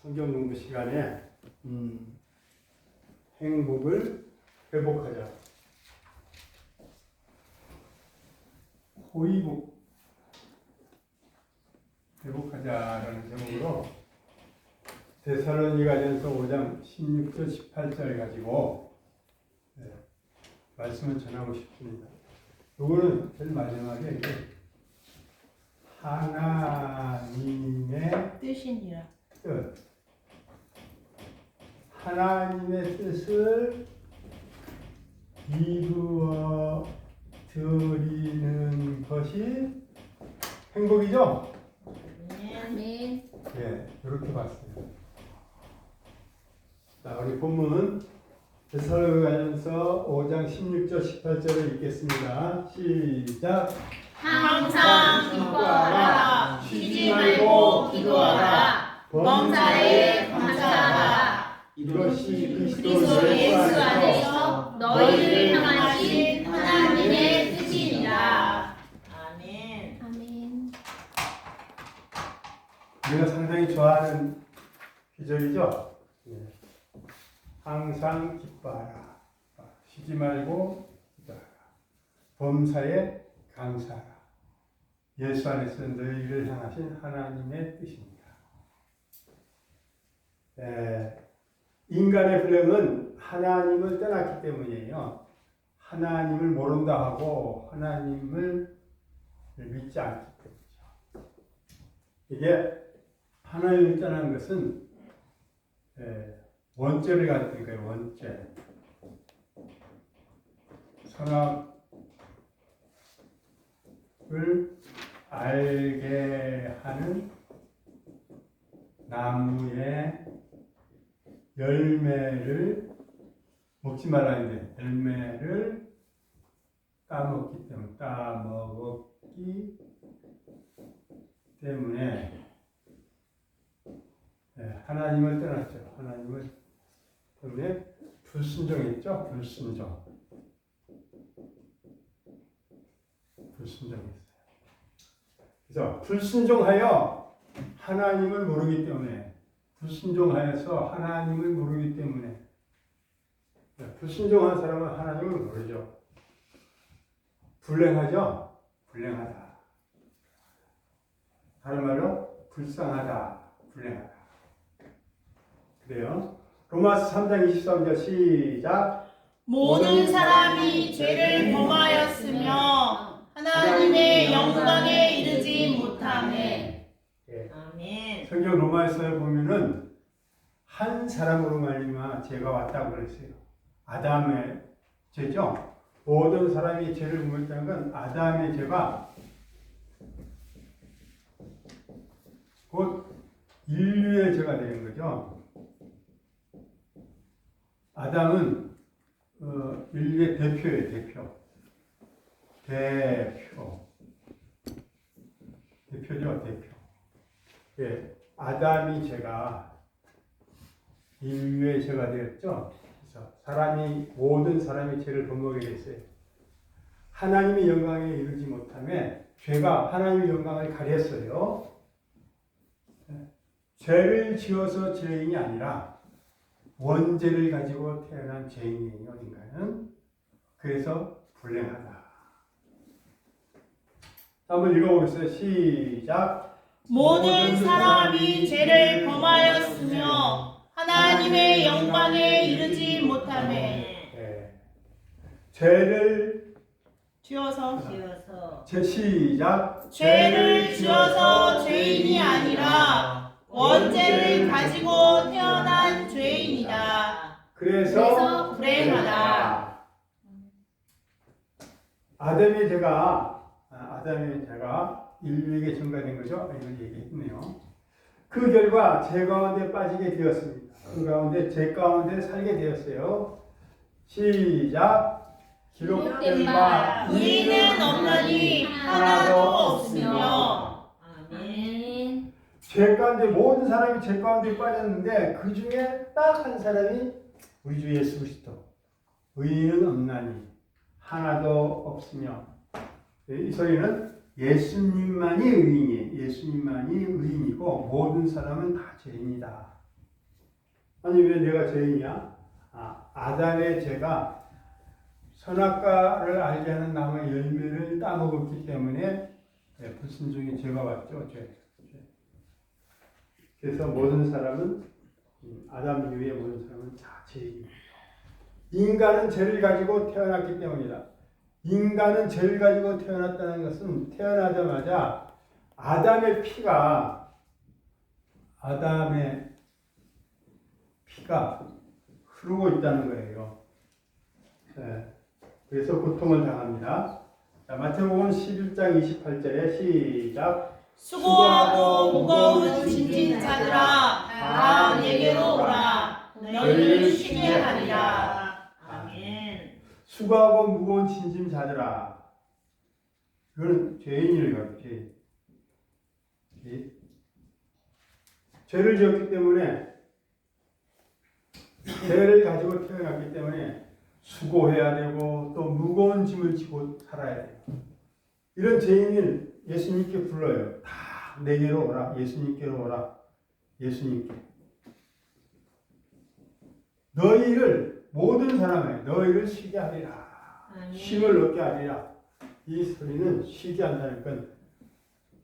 성경 공부 시간에 행복을 회복하자. 호의복 회복하자라는 제목으로 데살로니가전서 5장 16절 18절 가지고 말씀을 전하고 싶습니다. 요거는 제일 마지막에 이게 하나님의 뜻이니라. 뜻, 하나님의 뜻을 이루어 드리는 것이 행복이죠? 아멘. 예, 이렇게 봤어요. 자, 우리 본문 데살로니가전서 5장 16절 18절을 읽겠습니다. 시작. 항상 기뻐하라. 쉬지 말고 기도하라. 범사에 감사하라. 이것이 그리스도 그리스도 예수 안에서 안에서 너희를 향하신 하나님의 뜻이니라. 아멘. 아멘. 우리가 상당히 좋아하는 기절이죠. 예. 항상 기뻐하라. 쉬지 말고 기도하라. 범사에 감사하라. 예수 안에서 너희를 향하신 하나님의 뜻입니다. 인간의 불행은 하나님을 떠났기 때문이에요. 하나님을 모른다 하고 하나님을 믿지 않기 때문이죠. 이게 하나님을 떠난 것은 원죄를 가진 거예요. 원죄. 선악을 알게 하는 나무의 열매를 먹지 말라는데 열매를 따먹기 때문에 하나님을 떠났죠. 하나님을 때문에 불순종했죠. 불순종했어요. 그래서 불순종하여 하나님을 모르기 때문에 불순종하여서 하나님을 모르기 때문에 불순종한 사람은 하나님을 모르죠. 불행하죠? 불행하다. 다른 말로 불쌍하다. 불행하다. 그래요. 로마서 3장 23절 시작. 모든 사람이 죄를 범하였으며 하나님의 영광에 이르지 못하네. 아멘. 성경 로마서에 보면은 한 사람으로 말미암아 죄가 왔다고 그랬어요. 아담의 죄죠. 모든 사람이 죄를 범했다는 건 아담의 죄가 곧 인류의 죄가 되는 거죠. 아담은 인류의 대표예요. 대표죠. 예, 아담이 죄가 인류의 죄가 되었죠. 그래서 모든 사람이 죄를 범하게 됐어요. 하나님의 영광에 이르지 못함에 죄가 하나님의 영광을 가렸어요. 죄를 지어서 죄인이 아니라 원죄를 가지고 태어난 죄인이에요. 인간은. 그래서 불행하다. 한번 읽어보겠어요. 시작. 모든 사람이 죄를 범하였으며 하나님의 영광에 이르지 못하네. 죄를 지어서 시작. 죄를 지어서 죄인이 아니라 원죄를 가지고 태어난 죄인이다. 그래서 불행하다. 아담의 죄가 인류에게 전가된 거죠. 이걸 얘기했네요. 그 결과 죄 가운데 빠지게 되었습니다. 그 가운데 죄 가운데 살게 되었어요. 시작. 기록된 바 의인은 없나니 하나도 없으며. 아멘. 죄 가운데 모든 사람이 죄 가운데 빠졌는데 그 중에 딱 한 사람이 우리 주 예수 그리스도. 의인은 없나니 하나도 없으며. 이 소리는 예수님만이 의인이에요. 예수님만이 의인이고 모든 사람은 다 죄인이다. 아니 왜 내가 죄인이야? 아담의 죄가 선악과를 알게 하는 나무의 열매를 따먹었기 때문에 불순종의 죄가 왔죠. 죄. 그래서 모든 사람은 아담 이후에 모든 사람은 다 죄인입니다. 인간은 죄를 가지고 태어났기 때문이다. 인간은 죄를 가지고 태어났다는 것은 태어나자마자 아담의 피가 흐르고 있다는 거예요. 그래서 고통을 당합니다. 자, 마태복음 11장 28절에 시작. 수고하고 무거운 짐진 자들아 다 내게로 오라 너희를 쉬게 하리라. 아멘. 수고하고 무거운 짐진 자들아. 이거는 죄인이래요. 죄를 지었기 때문에 죄를 가지고 태어났기 때문에 수고해야 되고 또 무거운 짐을 지고 살아야 돼요. 이런 죄인을 예수님께 불러요. 다 내게로 오라. 예수님께로 오라. 예수님께. 너희를 모든 사람을 너희를 쉬게 하리라. 쉼을 얻게 하리라. 이 소리는 쉬게 한다는 건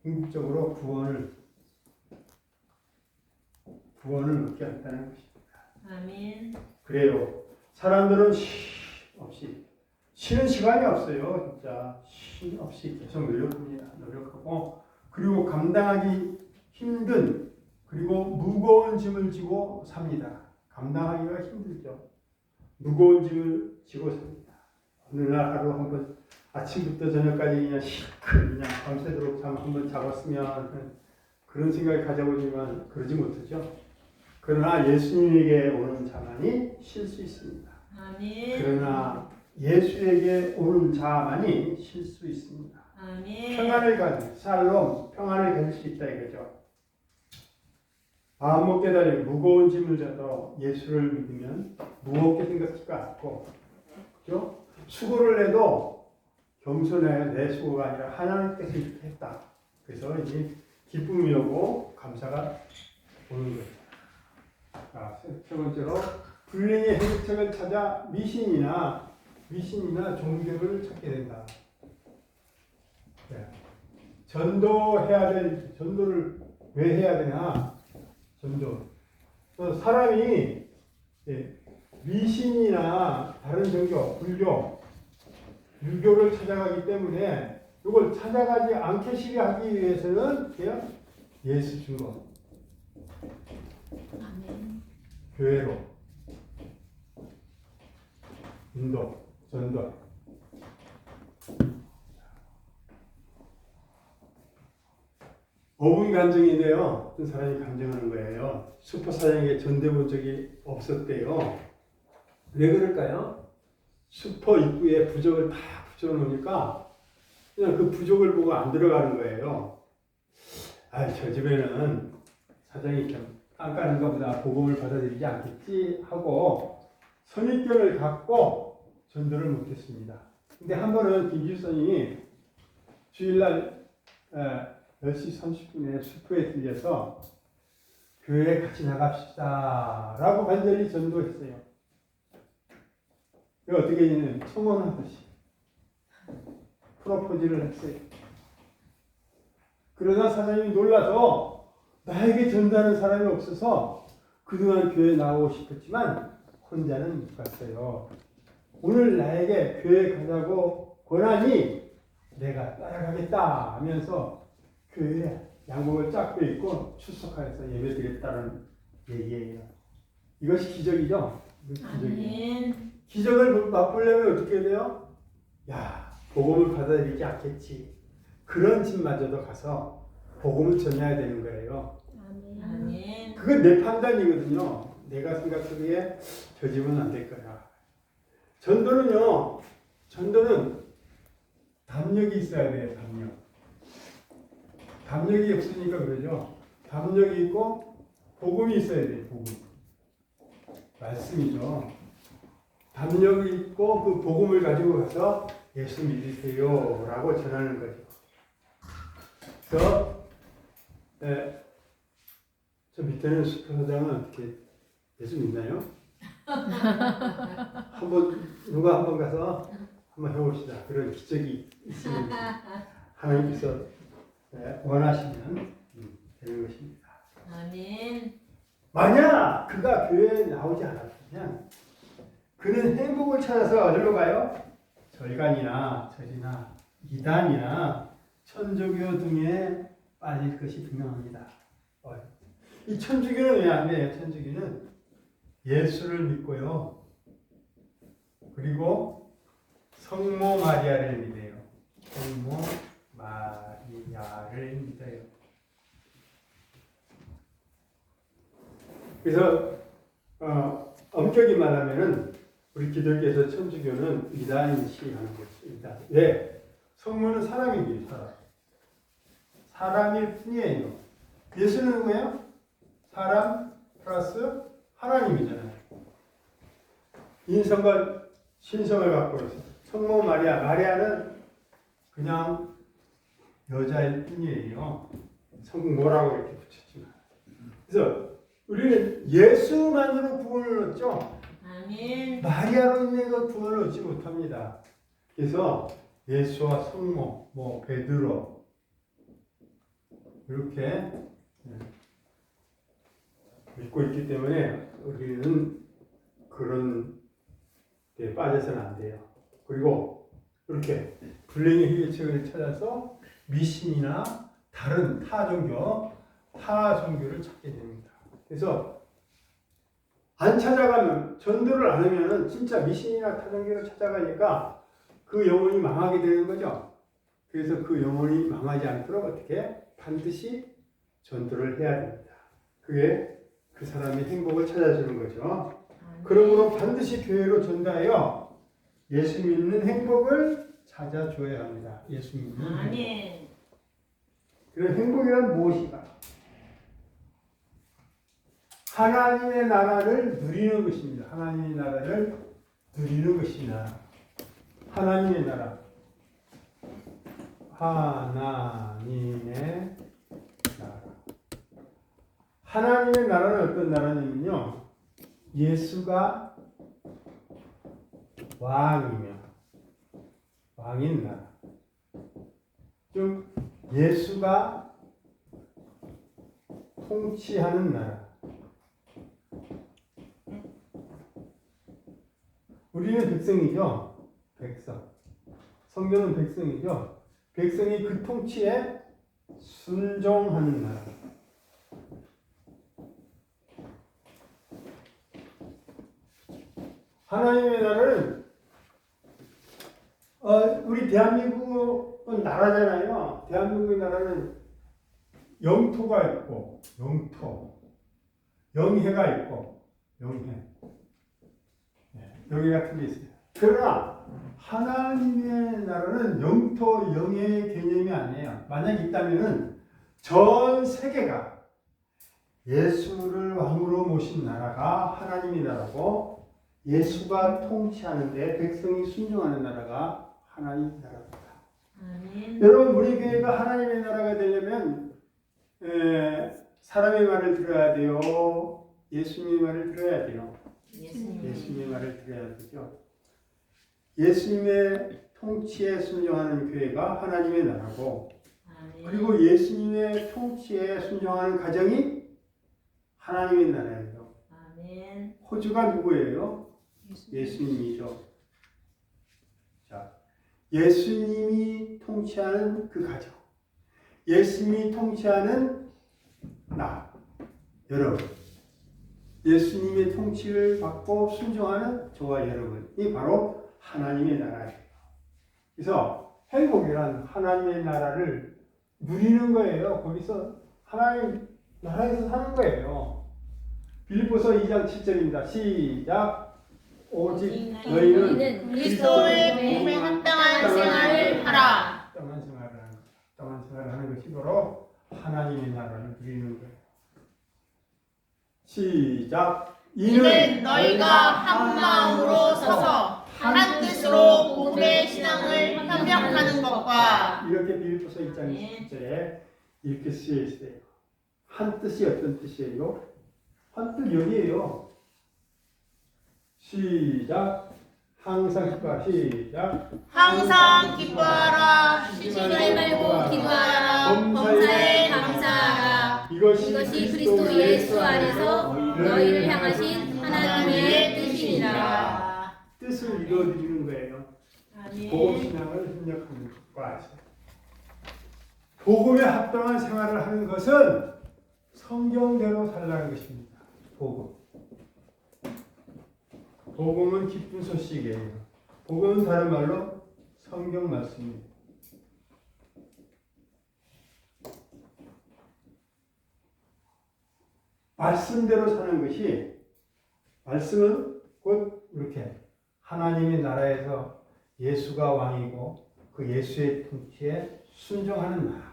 궁극적으로 구원을 얻게 한다는 것입니다. 아멘. 그래요. 사람들은 쉬는 시간이 없어요. 진짜 쉼 없이 계속 노력하고 그리고 감당하기 힘든 그리고 무거운 짐을 지고 삽니다. 감당하기가 힘들죠. 무거운 짐을 지고 삽니다. 어느 날 하루 한번 아침부터 저녁까지 그냥 시큰 그냥 밤새도록 잠 한번 자봤으면 그런 생각을 가져보지만 그러지 못하죠. 그러나 예수님에게 오는 자만이 쉴 수 있습니다. 아멘. 그러나 예수에게 오는 자만이 쉴 수 있습니다. 아멘. 평안을 가진 샬롬, 평안을 가질 수 있다 이거죠. 마음 먹게 달린 무거운 짐을 져도 예수를 믿으면 무겁게 생각지가 않고, 그죠? 수고를 해도 겸손해 내 수고가 아니라 하나님께서 이렇게 했다. 그래서 이제 기쁨이 오고 감사가 오는 거예요. 자, 세 번째로 불행의 해결책을 찾아 미신이나 종교를 찾게 된다. 네. 전도를 왜 해야 되냐? 전도. 사람이 미신이나 다른 종교, 불교, 유교를 찾아가기 때문에 이걸 찾아가지 않게 하기 위해서는 그냥 예수 증거. 교회로 인도, 전도. 어분 감정인데요. 어떤 사람이 감정하는 거예요. 슈퍼사장에게 전대본 적이 없었대요. 왜 그럴까요? 슈퍼 입구에 부적을 다 붙여놓으니까 그냥 그 부적을 보고 안 들어가는 거예요. 저 집에는 사장이 깐깐한가 보다 복음을 받아들이지 않겠지 하고 선입견을 갖고 전도를 못했습니다. 근데 한 번은 김주선이 주일날 10시 30분에 슈퍼에 들려서 교회에 같이 나갑시다 라고 간절히 전도했어요. 이거 어떻게 했냐면 청혼하듯이 프로포즈를 했어요. 그러나 사장님이 놀라서 나에게 전도하는 사람이 없어서 그동안 교회에 나오고 싶었지만 혼자는 못 갔어요. 오늘 나에게 교회에 가자고 권하니 내가 따라가겠다 하면서 교회에 양복을 쫙 빼입고 출석하여서 예배드렸다는 얘기예요. 이것이 기적이죠? 기적이에요. 기적을 맛보려면 어떻게 돼요? 복음을 받아들이지 않겠지. 그런 집마저도 가서 복음을 전해야 되는 거예요. 아멘. 그건 내 판단이거든요. 내가 생각하기에 저 집은 안 될 거야. 전도는 담력이 있어야 돼요. 담력이 없으니까 그러죠. 담력이 있고 복음이 있어야 돼요. 복음. 말씀이죠. 담력이 있고 그 복음을 가지고 가서 예수 믿으세요 라고 전하는 거죠. 그래서 저 밑에는 슈퍼사장은 어떻게 예수 믿나요? 누가 한번 가서 한번 해봅시다. 그런 기적이 있으면 하나님께서 원하시면 되는 것입니다. 아멘. 만약 그가 교회에 나오지 않았다면 그는 행복을 찾아서 어디로 가요? 절간이나 절이나 이단이나 천주교 등에 빠질 것이 분명합니다. 이 천주교는 왜 안 돼요? 천주교는 예수를 믿고요. 그리고 성모 마리아를 믿어요. 성모 마리아를 믿어요. 그래서 엄격히 말하면은 우리 기독교에서 천주교는 이단시하는 것입니다. 왜? 성모는 사람이에요. 사람일 뿐이에요. 예수는 누구예요? 사람 플러스 하나님이잖아요. 인성과 신성을 갖고 있어요. 성모 마리아는 그냥 여자일 뿐이에요. 성모라고 이렇게 붙였지만. 그래서 우리는 예수만으로 구원을 얻죠. 아멘. 마리아로 인해 구원을 얻지 못합니다. 그래서 예수와 성모, 베드로 이렇게 믿고 있기 때문에 우리는 그런 데 빠져서는 안 돼요. 그리고 이렇게 불행의 해결책을 찾아서 미신이나 다른 타 종교를 찾게 됩니다. 그래서 안 찾아가면, 전도를 안 하면 진짜 미신이나 타 종교를 찾아가니까 그 영혼이 망하게 되는 거죠. 그래서 그 영혼이 망하지 않도록 어떻게 반드시 전도를 해야 됩니다. 그게 그 사람의 행복을 찾아주는 거죠. 그러므로 반드시 교회로 전도하여 예수 믿는 행복을 찾아줘야 합니다. 예수 믿는 행복. 아멘. 그런 행복이란 무엇인가? 하나님의 나라를 누리는 것입니다. 하나님의 나라를 누리는 것이나 하나님의 나라. 하나님의 나라. 하나님의 나라는 어떤 나라냐면요. 예수가 왕인 나라. 즉 예수가 통치하는 나라. 우리는 백성이죠. 백성. 성경은 백성이죠. 백성이 그 통치에 순종하는 나라. 하나님의 나라는 우리 대한민국은 나라잖아요. 대한민국의 나라는 영토가 있고 영해가 있고 영해. 여기 같은 게 있어요. 그러나 하나님의 나라는 영토, 영해의 개념이 아니에요. 만약 있다면은 전 세계가 예수를 왕으로 모신 나라가 하나님의 나라고 예수가 통치하는데 백성이 순종하는 나라가 하나님의 나라입니다. 아멘. 여러분 우리 교회가 하나님의 나라가 되려면 사람의 말을 들어야 돼요. 예수님의 말을 들어야 돼요. 예수님의 말을 들어야 되죠. 예수님의 통치에 순종하는 교회가 하나님의 나라고 아멘. 그리고 예수님의 통치에 순종하는 가정이 하나님의 나라예요. 아멘. 호주가 누구예요? 예수님이죠. 자, 예수님이 통치하는 그 가정, 예수님이 통치하는 여러분, 예수님의 통치를 받고 순종하는 저와 여러분이 바로 하나님의 나라예요. 그래서 행복이란 하나님의 나라를 누리는 거예요. 거기서 하나님 나라에서 사는 거예요. 빌립보서 2장 7절입니다. 시작. 오직 너희는 그리스도의 몸에 합당한 생활을 하라. 합당한 생활을 하는 것이 바로 하나님의 나라를 누리는 거예요. 시작. 이는 너희가 한 마음으로 서서 한 뜻으로 복음의 신앙을 협력하는 것과 이렇게 빌립보서 2장 20절에 이렇게 쓰여 있어요. 한 뜻이 어떤 뜻이에요? 한 뜻 여기에요. 시작. 항상 기뻐하라. 시작. 항상 기뻐하라. 쉬지 쉬지 말고 기도하라. 범사에 감사하라. 이것이 그리스도 예수 안에서 너희를 향하신 하나님의 뜻이니라. 뜻을 이루어드리는 거예요. 복음 신앙을 협력하는 것과 복음에 합당한 생활을 하는 것은 성경대로 살라는 것입니다. 복음은 기쁜 소식이에요. 복음은 다른 말로 성경 말씀입니다. 말씀대로 사는 것이, 말씀은 곧 이렇게 하나님의 나라에서 예수가 왕이고 그 예수의 통치에 순종하는 나라.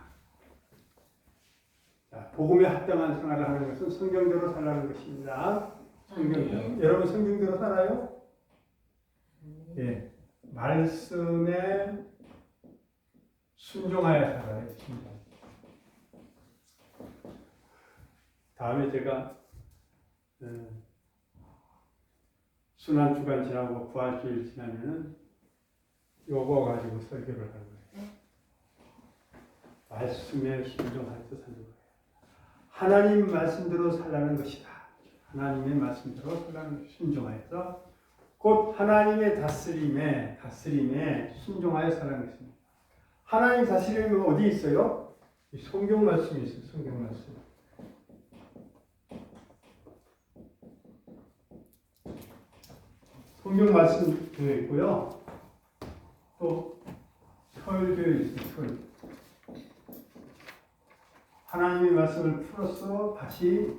자, 복음에 합당한 생활을 하는 것은 성경대로 살라는 것입니다. 성경대로. 여러분 성경대로 살아요? 예. 말씀에 순종하여 살아야 됩니다. 다음에 제가 순환주간 지나고 부활주일 지나면은 요거 가지고 설교를 할 거예요. 말씀에 순종해서 사는 거예요. 하나님 말씀대로 살라는 것이다. 하나님의 말씀대로 살라는 것이 순종하여서 곧 하나님의 다스림에 순종하여 살라는 것입니다. 하나님 다스림은 어디 있어요? 이 성경 말씀이 있어요. 성경 말씀. 성경 말씀 되어 있고요. 또 설교에 있어요. 설. 하나님의 말씀을 풀어서 다시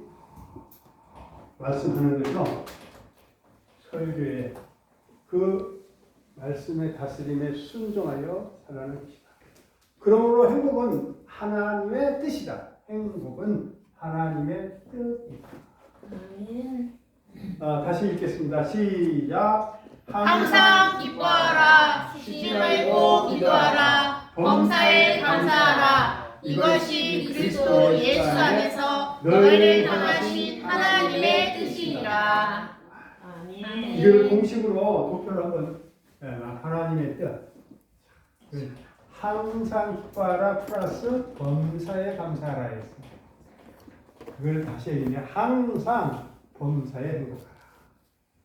말씀하는 거죠. 설교에 그 말씀의 다스림에 순종하여 살라는 것이다. 그러므로 행복은 하나님의 뜻이다. 행복은 하나님의 뜻이다. 아멘. 다시 읽겠습니다. 시작. 항상 기뻐하라. 쉬지 말고 기도하라. 범사에 감사하라. 이것이 그리스도 예수 안에서 너희를 향하신 하나님의 뜻이니라. 아멘. 이걸 공식으로 도표를 한번 하나님의 뜻. 항상 기뻐하라 플러스 범사에 감사하라 했습니다. 그걸 다시 얘기하면 항상 범사에 행복하라.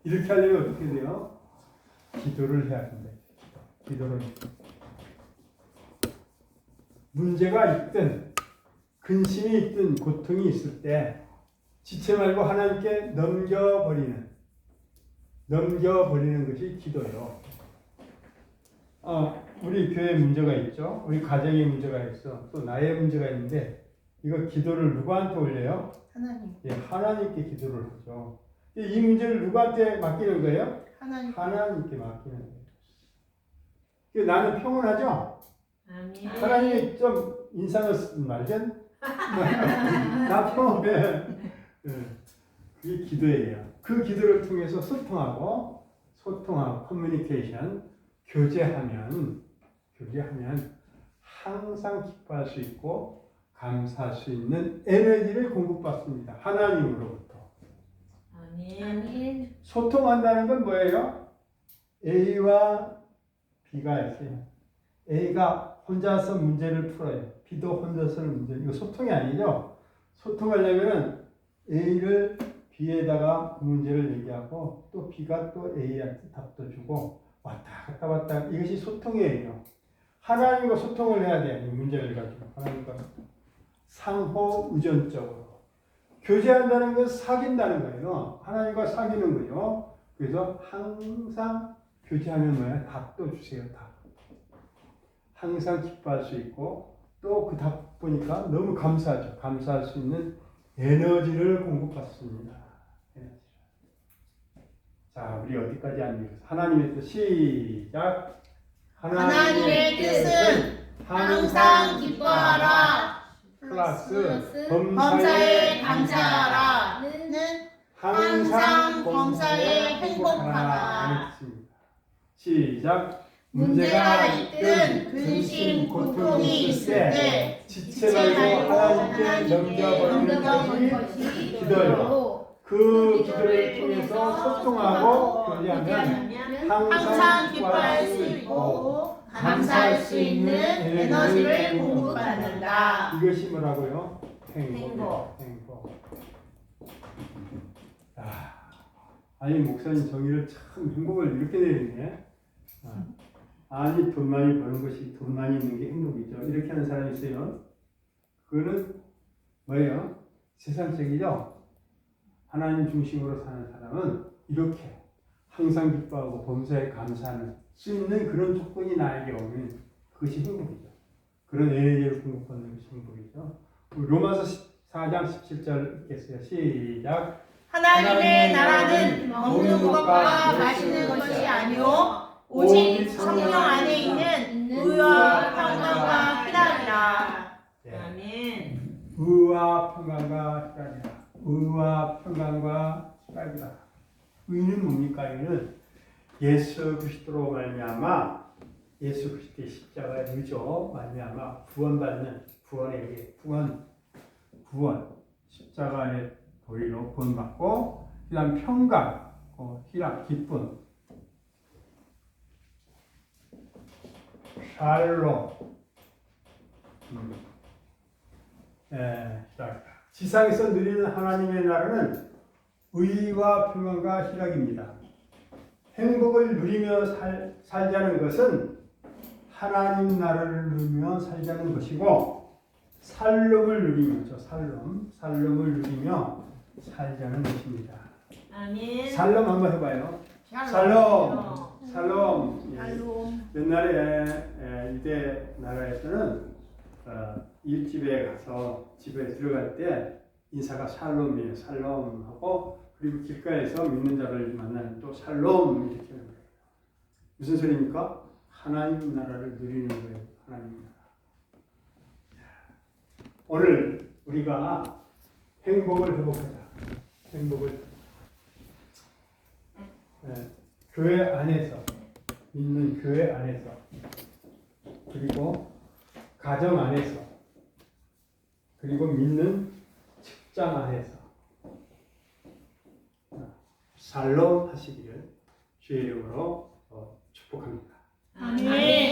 이렇게 하려면 어떻게 돼요? 기도를 해야 된다. 기도를. 문제가 있든 근심이 있든 고통이 있을 때 지체 말고 하나님께 넘겨버리는 것이 기도예요. 우리 교회에 문제가 있죠. 우리 가정에 문제가 있어. 또 나의 문제가 있는데 이거 기도를 누구한테 올려요? 하나님. 예, 하나님께 기도를 하죠. 이 문제를 누구한테 맡기는 거예요? 하나님께 맡기는 거예요. 나는 평온하죠? 아멘. 하나님이 좀 인상을 말견? 나 평온해. 그게 기도예요. 그 기도를 통해서 소통하고 커뮤니케이션, 교제하면 항상 기뻐할 수 있고 감사할 수 있는 에너지를 공급받습니다. 하나님으로부터. 아멘. 소통한다는 건 뭐예요? A와 B가 있어요. A가 혼자서 문제를 풀어요. B도 혼자서는 문제. 이거 소통이 아니죠? 소통하려면은 A를 B에다가 문제를 얘기하고 또 B가 또 A한테 답도 주고 왔다 갔다 이것이 소통이에요. 하나님과 소통을 해야 돼. 이 문제를 가지고 하나님과 상호 의존적으로 교제한다는 건 사귄다는 거예요. 하나님과 사귀는 거예요. 그래서 항상 교제하면 뭐야? 답도 주세요. 답. 항상 기뻐할 수 있고 또 그 답 보니까 너무 감사하죠. 감사할 수 있는 에너지를 공급받습니다. 자, 우리 어디까지 왔니? 하나님의 뜻 시작. 하나님의 뜻은 항상 기뻐하라. 플러스 범사에 감사하라는 항상 범사에 행복하라. 시작. 문제가 있든 근심, 고통이 있을 때 지체 말고 하나님께 넘겨버리는 것이 기도요. 그 기도를 통해서 소통하고 교제하면 항상 기뻐할 수 있고 감사할 수 있는 에너지를 공급받는다. 이것이 뭐라고요? 행복. 아니 목사님 정의를 참 행복을 이렇게 내리네. 아니 돈 많이 버는 것이 돈 많이 있는 게 행복이죠. 이렇게 하는 사람이 있어요. 그거는 뭐예요? 세상적이죠. 하나님 중심으로 사는 사람은 이렇게 항상 기뻐하고 범사에 감사하는 수 있는 그런 조건이 나에게 오면 그것이 행복이죠. 그런 에너지를 공급받는 것이 행복이죠. 로마서 4장 17절 읽겠어요. 시작. 하나님의 나라는 먹는 것과 마시는 것이 아니요 오직 성령 안에 있는 의와 평강과 희락이라. 아멘. 의와 평강과 희락이라. 의와 평강과 희락이라. 의는 뭡니까? 의는 예수 그리스도로 말미암아 예수 그리스도의 십자가의 의죠. 말미암아 구원받는 구원의 구원 십자가의 도리로 구원받고 그다음 평강, 희락, 기쁨, 샬롬, 지상에서 누리는 하나님의 나라는 의와 평강과 희락입니다. 행복을 누리며 살자는 것은 하나님 나라를 누리며 살자는 것이고 살롬을 누리며 살롬을 누리며 살자는 것입니다. 아멘. 살롬 한번 해봐요. 살롬. 옛날에 유대 나라에서는 이웃집에 가서 집에 들어갈 때 인사가 샬롬이에요. 살롬하고 그리고 길가에서 믿는 자를 만나는 또 샬롬 이렇게 하는 거예요. 무슨 소리입니까? 하나님 나라를 누리는 거예요. 하나님 나라. 오늘 우리가 행복을 회복하자. 행복을 교회 안에서 믿는 교회 안에서 그리고 가정 안에서 그리고 믿는 직장 안에서 샬롬 하시기를 주의 이름으로 축복합니다. 아멘.